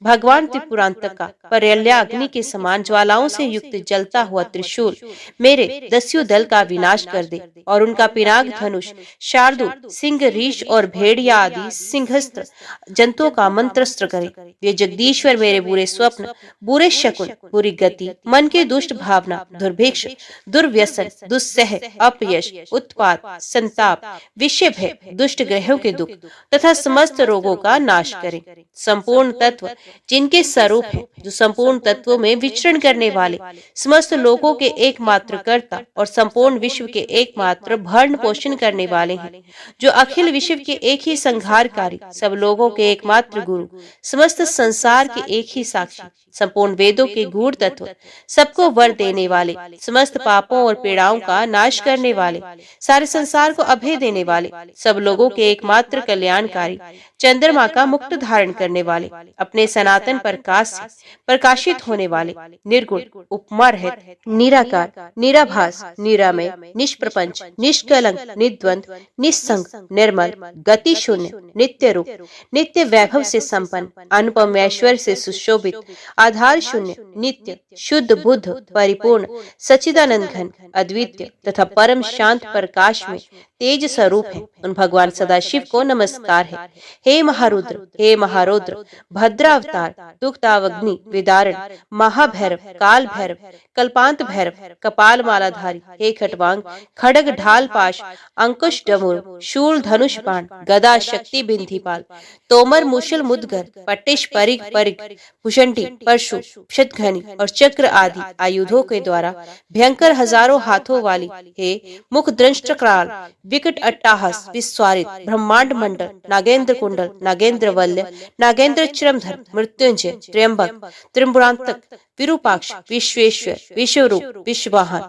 भगवान त्रिपुरांतक का पर्यल्याग्नि के समान ज्वालाओं से युक्त जलता हुआ त्रिशूल मेरे दस्यु दल का विनाश कर दे और उनका पिनाक धनुष शार्दूल, सिंह, रीछ और भेड़िया आदि सिंहस्त्र जंतुओं का मंत्रस्त्र करे। वे जगदीश्वर मेरे बुरे स्वप्न, बुरे शकुन, बुरी गति, मन के दुष्ट भावना, दुर्भिक्ष, दुर्व्यसन, दुस्सह, अपयश, उत्पात, संताप, विषय भय, दुष्ट ग्रहों के दुख तथा समस्त रोगों का नाश करें। संपूर्ण तत्व जिनके स्वरूप है, जो संपूर्ण तत्वों में विचरण करने वाले, समस्त लोगों के एकमात्र कर्ता और संपूर्ण विश्व के एकमात्र भरण पोषण करने वाले हैं, जो अखिल विश्व के एक ही संहारकारी, सब लोगों के एकमात्र गुरु, समस्त संसार के एक ही साक्षी, संपूर्ण वेदों के गूढ़ तत्व, सबको वर देने वाले, समस्त पापों और पीड़ाओं का नाश करने वाले, सारे संसार को अभय देने वाले, सब लोगों के एकमात्र कल्याणकारी, चंद्रमा का मुक्त धारण करने वाले, अपने सनातन प्रकाश से प्रकाशित होने वाले, निर्गुण, उपमा रहित, निराकार, निराभास, निरामय, निष्प्रपंच, निष्कलंक, निर्द्वंद, निस्संग, निर्मल, गति शून्य, नित्य रूप, नित्य वैभव से संपन्न, अनुपम ऐश्वर्य से सुशोभित, आधार शून्य, नित्य, शुद्ध, बुद्ध, परिपूर्ण, सच्चिदानंद घन, अद्वितीय तथा परम शांत प्रकाश में तेज स्वरूप है, उन भगवान सदाशिव को नमस्कार है। हे महारुद्र, हे महारुद्र, भद्रावतार, दुखदावग्नि विदारण, महाभैरव, काल भैरव, कल्पांत भैरव, कपाल मालाधारी, हे खटवांग, खड़ग ढाल पाश, अंकुश डमरू, शूल धनुष बाण, गदा शक्ति बिंधीपाल, तोमर मुशल मुदगर, पट्टिश परिग परिग, भुषंटी, परशु, शतघनी और चक्र आदि आयुधों के द्वारा भयंकर हजारों हाथों वाली, हे मुख दंष्ट्र कराल, विकट अट्टाहस विस्वारित, ब्रह्मांड मंडल, नागेंद्र कुंडल, नागेंद्र वल्य, नागेंद्र चिरमधर, मृत्युंजय, त्र्यंबक, त्रिपुरांतक, विरूपाक्ष, विश्वेश्वर, विश्वरूप, विश्ववाहन,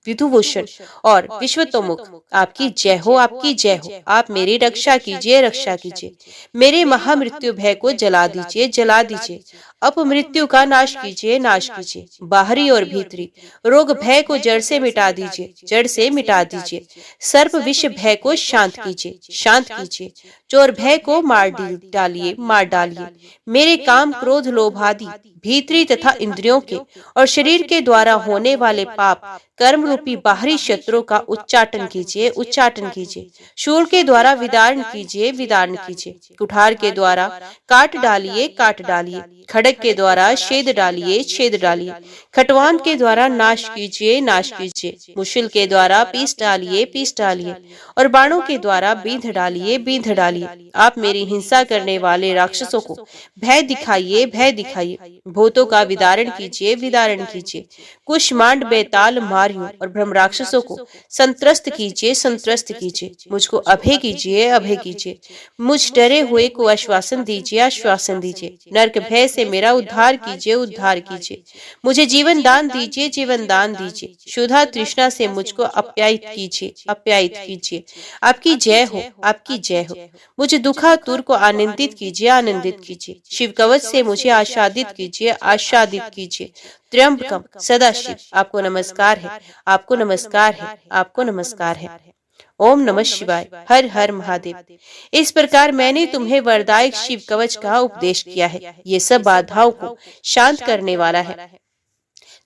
विधुभूषण और विश्वतोमुख, आपकी जय हो, आपकी जय हो। आप मेरी रक्षा कीजिए, रक्षा कीजिए। मेरे महामृत्यु भय को जला दीजिए, जला दीजिए। अपमृत्यु का नाश कीजिए, नाश कीजिए। बाहरी और भीतरी रोग भय को जड़ से मिटा दीजिए, जड़ से मिटा दीजिए। सर्प विष भय को शांत कीजिए, शांत कीजिए। चोर भय को मार डालिए, मार डालिए। मेरे काम, क्रोध, लोभ आदि भीतरी तथा इंद्रियों के और शरीर के द्वारा होने वाले पाप, कर्म रूपी बाहरी शत्रु का उच्चाटन कीजिए, उच्चाटन कीजिए। शूल के द्वारा विदारण कीजिए, विदारण कीजिए। कुठार के द्वारा काट डालिए, काट डालिए। खड़ग के द्वारा छेद डालिए, छेद डालिए। खटवान के द्वारा नाश कीजिए, नाश कीजिए। मुश्किल के द्वारा पीस डालिए, पीस डालिए। और बाणों के द्वारा बींध डालिए, बींध डालिए। आप मेरी हिंसा करने वाले राक्षसों को भय दिखाइए, भय दिखाइए। भूतों का विदारण कीजिए, विदारण कीजिए। कुष्मांड, बेताल, मारियों और ब्रह्म राक्षसों को संत्रस्त कीजिए, संत्रस्त कीजिए। मुझको अभय कीजिए, अभय कीजिए। मुझ डरे हुए को आश्वासन दीजिए, आश्वासन दीजिए। नरक भय से मेरा उद्धार कीजिए, उद्धार कीजिए। मुझे जीवन दान दीजिए, जीवन दान दीजिए। क्षुधा तृष्णा से मुझको अप्यायित कीजिए, अप्यायित कीजिए। आपकी जय हो, आपकी जय हो। मुझे दुखातुर को आनंदित कीजिए, आनंदित कीजिए। शिव कवच से मुझे आच्छादित कीजिए, आच्छादित कीजिए। त्र्यंबकम सदाशिव, आपको नमस्कार है, आपको नमस्कार है, आपको नमस्कार है। ओम नमः शिवाय। हर हर महादेव। इस प्रकार मैंने तुम्हें वरदायक शिव कवच का उपदेश किया है। ये सब बाधाओं को शांत करने वाला है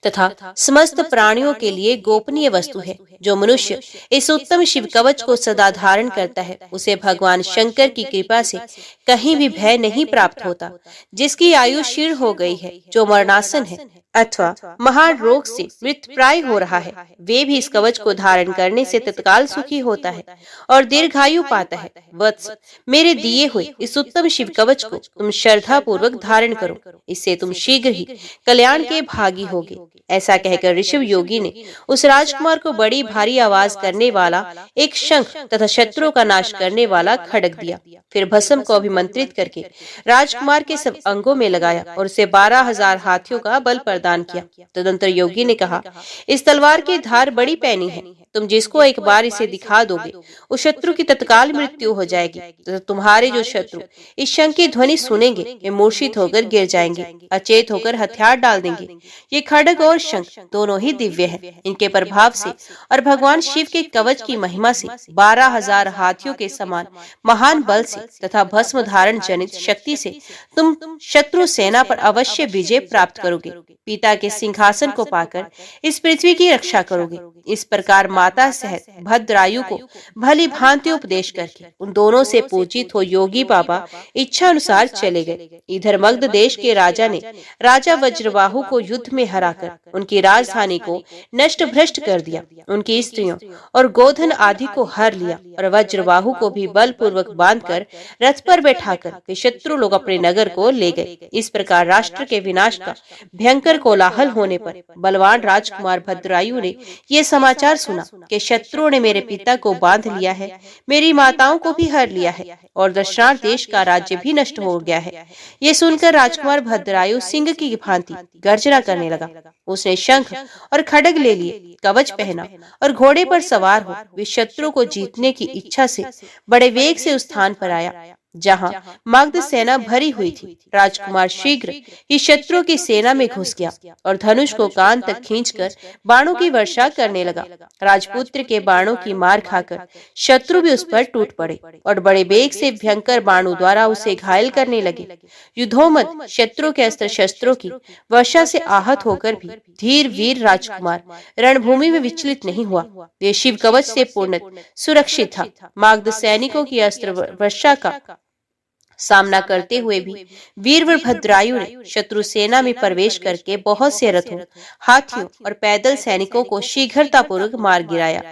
तथा समस्त प्राणियों के लिए गोपनीय वस्तु है। जो मनुष्य इस उत्तम शिव कवच को सदा धारण करता है, उसे भगवान शंकर की कृपा से कहीं भी भय नहीं प्राप्त होता। जिसकी आयु क्षीण हो गई है, जो मरणासन है, अथवा महान रोग से मृत प्राय हो रहा है, वे भी इस कवच को धारण करने से तत्काल सुखी होता है और दीर्घायु पाता है। वत्स, मेरे दिए हुए इस उत्तम शिव कवच को तुम श्रद्धा पूर्वक धारण करो, इससे तुम शीघ्र ही कल्याण के भागी होगे। ऐसा कहकर ऋषभ योगी ने उस राजकुमार को बड़ी भारी आवाज करने वाला एक शंख तथा शत्रुओं का नाश करने वाला खड्ग दिया। फिर भस्म को अभिमंत्रित करके राजकुमार के सब अंगों में लगाया और उसे 12,000 हाथियों का बल प्रदान किया। तदंतर योगी ने कहा, इस तलवार की धार बड़ी पैनी है, तुम जिसको एक बार इसे दिखा दोगे उस शत्रु की तत्काल मृत्यु हो जाएगी। तो तुम्हारे जो शत्रु इस शंख की ध्वनि सुनेंगे वे मूर्छित होकर गिर जाएंगे, अचेत होकर हथियार डाल देंगे। ये खड्ग और शंख दोनों ही दिव्य हैं। इनके प्रभाव से और भगवान शिव के कवच की महिमा से 12,000 हाथियों के समान महान बल से तथा भस्म धारण जनित शक्ति से तुम शत्रु सेना पर अवश्य विजय प्राप्त करोगे। पिता के सिंहासन को पाकर इस पृथ्वी की रक्षा करोगे। इस प्रकार माता सहित भद्रायु को भली भांति उपदेश करके उन दोनों से पूजित हो योगी बाबा इच्छा अनुसार चले गए। इधर मगध देश के राजा ने राजा वज्रबाहु को युद्ध में हराकर उनकी राजधानी को नष्ट भ्रष्ट कर दिया। उनकी स्त्रियों और गोधन आदि को हर लिया और वज्रबाहु को भी बलपूर्वक बांधकर रथ पर बैठाकर वे शत्रु लोग अपने नगर को ले गए। इस प्रकार राष्ट्र के विनाश का भयंकर कोलाहल होने पर बलवान राजकुमार भद्रायु ने ये समाचार सुना कि शत्रुओं ने मेरे पिता को बांध लिया है, मेरी माताओं को भी हर लिया है और दशरथ देश का राज्य भी नष्ट हो गया है। ये सुनकर राजकुमार भद्रायु सिंह की भांति गर्जना करने लगा। उसने शंख और खड्ग ले लिए, कवच पहना और घोड़े पर सवार हो वे शत्रु को जीतने की इच्छा से बड़े वेग से उस स्थान पर आया जहां मगध सेना भरी हुई थी। राजकुमार शीघ्र ही शत्रुओं की सेना में घुस गया और धनुष को कान तक खींचकर बाणों की वर्षा करने लगा। राजपुत्र के बाणों की मार खाकर शत्रु भी उस पर टूट पड़े और बड़े वेग से भयंकर बाणों द्वारा उसे घायल करने लगे। युद्धोमत शत्रु के अस्त्र शस्त्रों की वर्षा से आहत होकर भी धीर वीर राजकुमार रणभूमि में विचलित नहीं हुआ। वे शिव कवच से पूर्ण सुरक्षित था। मगध सैनिकों की अस्त्र वर्षा का सामना करते हुए भी वीरवर भद्रायु ने शत्रु सेना में प्रवेश करके बहुत से रथों, हाथियों और पैदल सैनिकों को शीघ्रतापूर्वक मार गिराया।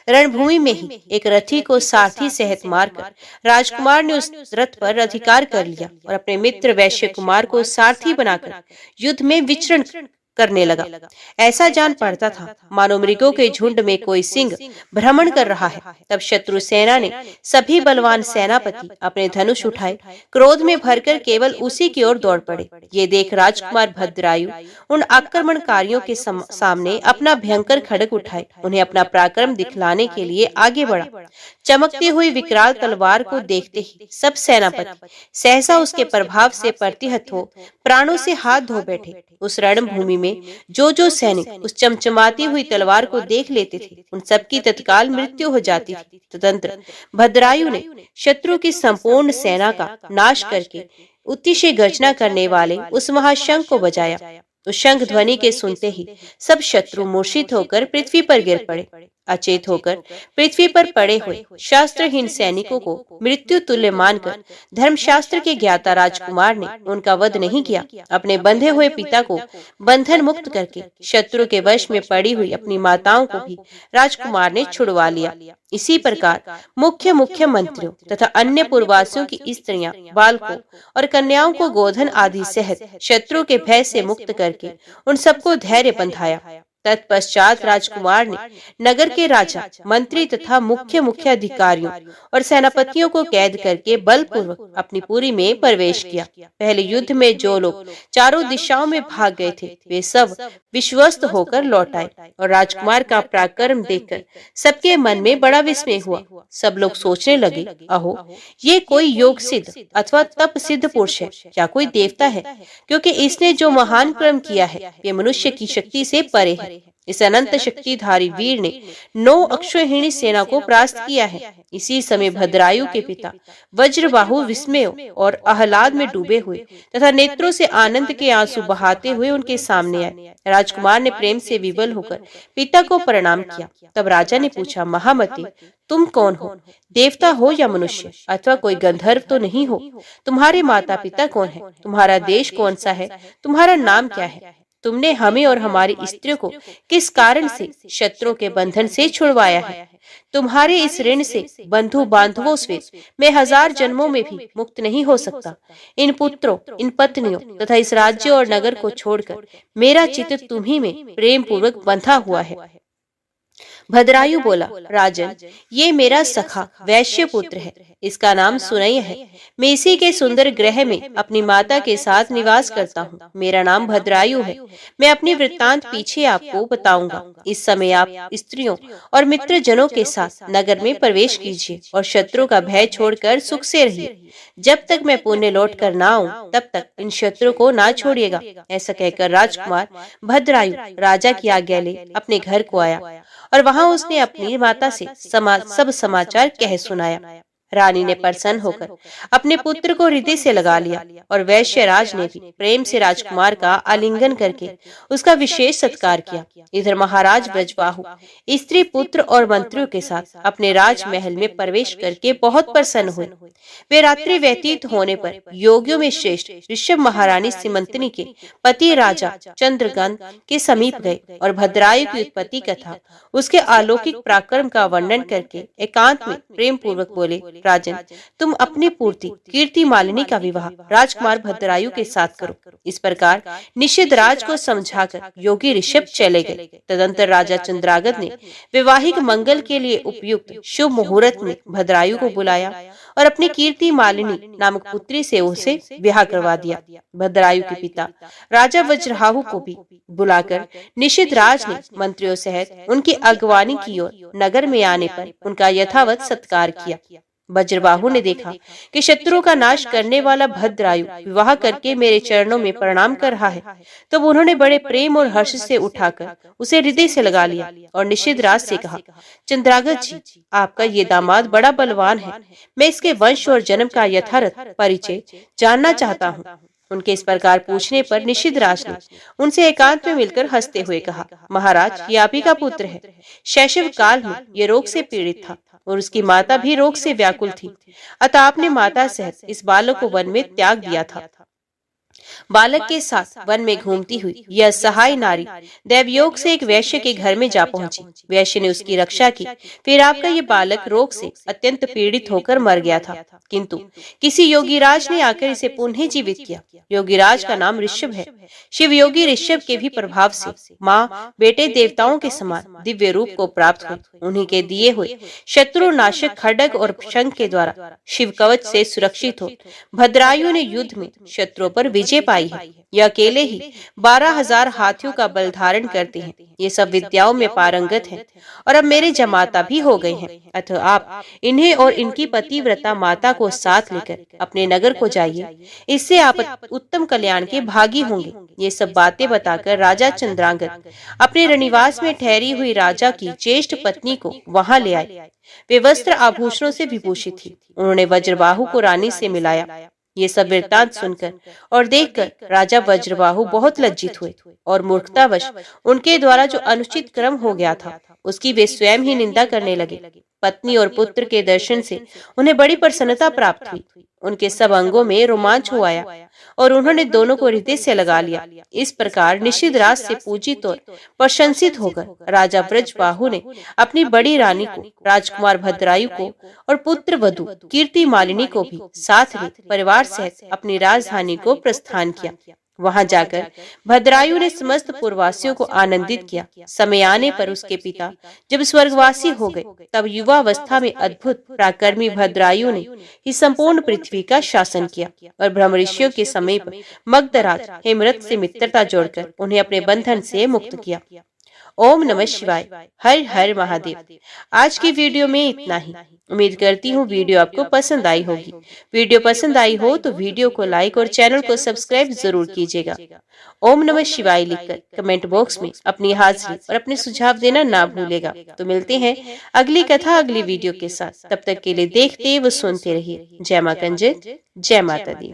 रणभूमि में ही एक रथी को सारथी सहित मारकर राजकुमार ने उस रथ पर अधिकार कर लिया और अपने मित्र वैश्य कुमार को सारथी बनाकर युद्ध में विचरण करने लगा। ऐसा जान पड़ता था मानो मृगों के झुंड में कोई सिंह भ्रमण कर रहा है। तब शत्रु सेना ने सभी बलवान सेनापति अपने धनुष उठाए, क्रोध में भरकर केवल उसी की ओर दौड़ पड़े। ये देख राजकुमार भद्रायु उन आक्रमणकारियों के सामने अपना भयंकर खड्ग उठाए उन्हें अपना पराक्रम दिखलाने के लिए आगे बढ़ा। चमकती हुई विकराल तलवार को देखते ही सब सेनापति सहसा उसके प्रभाव से प्रतिहत हो प्राणों से हाथ धो बैठे। उस रणभूमि में जो सैनिक उस चमचमाती हुई तलवार को देख लेते थे उन सबकी तत्काल मृत्यु हो जाती थी। तदंतर भद्रायु ने शत्रु की संपूर्ण सेना का नाश करके अतिशय गर्जना करने वाले उस महाशंख को बजाया। उस शंख ध्वनि के सुनते ही सब शत्रु मूर्छित होकर पृथ्वी पर गिर पड़े। अचेत होकर पृथ्वी पर पड़े हुए शास्त्रहीन सैनिकों को मृत्यु तुल्य मानकर धर्मशास्त्र के ज्ञाता राजकुमार ने उनका वध नहीं किया। अपने बंधे हुए पिता को बंधन मुक्त करके शत्रु के वश में पड़ी हुई अपनी माताओं को भी राजकुमार ने छुड़वा लिया। इसी प्रकार मुख्य मंत्रियों तथा अन्य पूर्ववासियों की स्त्रियां, बालकों और कन्याओं को गोधन आदि सहित शत्रु के भय से मुक्त करके उन सबको धैर्य बंधाया। तत्पश्चात राजकुमार ने नगर के राजा, मंत्री तथा मुख्य अधिकारियों और सेनापतियों को कैद करके बलपूर्वक अपनी पुरी में प्रवेश किया। पहले युद्ध में जो लोग चारों दिशाओं में भाग गए थे वे सब विश्वस्त होकर लौट आए और राजकुमार का पराक्रम देखकर सबके मन में बड़ा विस्मय हुआ। सब लोग सोचने लगे, अहो ये कोई योग सिद्ध अथवा तप सिद्ध पुरुष है या कोई देवता है, क्योंकि इसने जो महान कर्म किया है वे मनुष्य की शक्ति से परे है। इस अनंत शक्तिधारी वीर ने 9 अक्षौहिणी सेना को परास्त किया है। इसी समय भद्रायु के पिता वज्रबाहु विस्मय और आह्लाद में डूबे हुए तथा नेत्रों से आनंद के आंसू बहाते हुए उनके सामने आए। राजकुमार ने प्रेम से विवल होकर पिता को प्रणाम किया। तब राजा ने पूछा, महामती तुम कौन हो? देवता हो या मनुष्य अथवा कोई गंधर्व तो नहीं हो? तुम्हारे माता पिता कौन है? तुम्हारा देश कौन सा है? तुम्हारा नाम क्या है? तुमने हमें और हमारी स्त्रियों को किस कारण से शत्रुओं के बंधन से छुड़वाया है। तुम्हारे इस ऋण से बंधु बांधवों से मैं 1000 जन्मों में भी मुक्त नहीं हो सकता। इन पुत्रों, इन पत्नियों तथा इस राज्य और नगर को छोड़कर मेरा चित्त तुम्ही में प्रेम पूर्वक बंधा हुआ है। भद्रायु बोला, राजन, ये मेरा सखा वैश्य पुत्र है, इसका नाम सुनय है। मैं इसी के सुंदर ग्रह में अपनी माता के साथ निवास करता हूँ। मेरा नाम भद्रायु है। मैं अपनी वृत्तांत पीछे आपको बताऊंगा। इस समय आप स्त्रियों और मित्र जनों के साथ नगर में प्रवेश कीजिए और शत्रु का भय छोड़कर सुख से रहिए। जब तक मैं पुण्य लौट कर ना आऊं, तब तक इन शत्रु को ना छोड़िएगा। ऐसा कहकर राजकुमार भद्रायु राजा की आज्ञा ले अपने घर को आया और वहां उसने अपनी माता से सब समाचार कह सुनाया। रानी ने प्रसन्न होकर अपने पुत्र को हृदय से लगा लिया और वैश्यराज ने भी प्रेम से राजकुमार का आलिंगन करके उसका विशेष सत्कार किया। इधर महाराज ब्रजबाहु स्त्री, पुत्र और मंत्रियों के साथ अपने राजमहल में प्रवेश करके बहुत प्रसन्न हुए। वे रात्रि व्यतीत होने पर योगियों में श्रेष्ठ ऋषभ महारानी सीमंतनी के पति राजा चंद्रगन के समीप गए और भद्रायु की उत्पत्ति कथा, उसके अलौकिक पराक्रम का वर्णन करके एकांत में प्रेम पूर्वक बोले, राजन, तुम अपनी पूर्ति कीर्ति मालिनी का विवाह राजकुमार भद्रायु के साथ करो। इस प्रकार निषिद्ध राज को समझाकर योगी ऋषभ चले गए। तदंतर राजा चंद्रागत ने वैवाहिक मंगल के लिए उपयुक्त शुभ मुहूर्त में भद्रायु को बुलाया और अपनी कीर्ति मालिनी नामक पुत्री से उसे विवाह करवा दिया। भद्रायु के पिता राजा वज्रहाहु को भी बुलाकर निषिद्ध राज ने मंत्रियों सहित उनकी अगवानी की ओर नगर में आने पर उनका यथावत सत्कार किया। वज्रबाहु ने देखा कि शत्रुओं का नाश करने वाला भद्रायु विवाह करके मेरे चरणों में प्रणाम कर रहा है। तब उन्होंने बड़े प्रेम और हर्ष से उठाकर उसे हृदय से लगा लिया और निषिद्ध राज से कहा, चंद्रागत जी, आपका ये दामाद बड़ा बलवान है। मैं इसके वंश और जन्म का यथार्थ परिचय जानना चाहता हूँ। उनके इस प्रकार पूछने पर निषिद्ध राज ने उनसे एकांत में मिलकर हंसते हुए कहा, महाराज, ये आप ही का पुत्र है। शैशव काल में ये रोग से पीड़ित था और उसकी माता भी रोग से व्याकुल थी। अतः आपने माता सहित इस बालक को वन में त्याग दिया था। बालक के साथ वन में घूमती हुई यह सहाय नारी दैवयोग से एक वैश्य के घर में जा पहुंची। वैश्य ने उसकी रक्षा की। फिर आपका ये बालक रोग से अत्यंत पीड़ित होकर मर गया था, किंतु किसी योगीराज ने आकर इसे पुनः जीवित किया। योगीराज का नाम ऋषभ है। शिव योगी ऋषभ के भी प्रभाव से माँ बेटे देवताओं के समान दिव्य रूप को प्राप्त हुए। उन्हीं के दिए हुए शत्रु नाशक खड्ग और शंख के द्वारा शिव कवच से सुरक्षित हो भद्रायु ने युद्ध में शत्रुओं पर विजय पाई है। यह अकेले ही 12,000 हाथियों का बल धारण करते हैं। ये सब विद्याओं में पारंगत हैं और अब मेरे जमाता भी हो गए हैं। अतः आप इन्हें और इनकी पतिव्रता माता को साथ लेकर अपने नगर को जाइए। इससे आप उत्तम कल्याण के भागी होंगे। ये सब बातें बताकर राजा चंद्रांगत अपने रनिवास में ठहरी हुई राजा की ज्येष्ठ पत्नी को वहां ले आए। वे वस्त्र आभूषणों से विभूषित थी। उन्होंने वज्रबाहु को रानी से मिलाया। ये सब वृत्तांत सुनकर और देखकर राजा वज्रबाहु बहुत लज्जित हुए और मूर्खतावश उनके द्वारा जो अनुचित क्रम हो गया था उसकी वे स्वयं ही निंदा करने लगे। पत्नी और पुत्र के दर्शन से उन्हें बड़ी प्रसन्नता प्राप्त हुई। उनके सब अंगों में रोमांच हो आया और उन्होंने दोनों को हृदय से लगा लिया। इस प्रकार निषिद्ध राज से पूजित और प्रशंसित होकर राजा ब्रजबाहु ने अपनी बड़ी रानी को, राजकुमार भद्रायु को और पुत्र वधु कीर्ति मालिनी को भी साथ ले परिवार सहित अपनी राजधानी को प्रस्थान किया। वहां जाकर भद्रायु ने समस्त पुरवासियों को आनंदित किया। समय आने पर उसके पिता जब स्वर्गवासी हो गए, तब युवावस्था में अद्भुत पराक्रमी भद्रायु ने ही संपूर्ण पृथ्वी का शासन किया और ब्रह्म ऋषियों के समीप मगधराज हेमरथ से मित्रता जोड़कर उन्हें अपने बंधन से मुक्त किया। ओम नमः शिवाय। हर हर महादेव। आज की वीडियो में इतना ही। उम्मीद करती हूँ वीडियो आपको पसंद आई होगी। वीडियो पसंद आई हो तो वीडियो को लाइक और चैनल को सब्सक्राइब जरूर कीजिएगा। ओम नमः शिवाय लिखकर कमेंट बॉक्स में अपनी हाजिरी और अपने सुझाव देना ना भूलेगा। तो मिलते हैं अगली कथा अगली वीडियो के साथ। तब तक के लिए देखते व सुनते रहिए। जय मां कंजन, जय माता दी।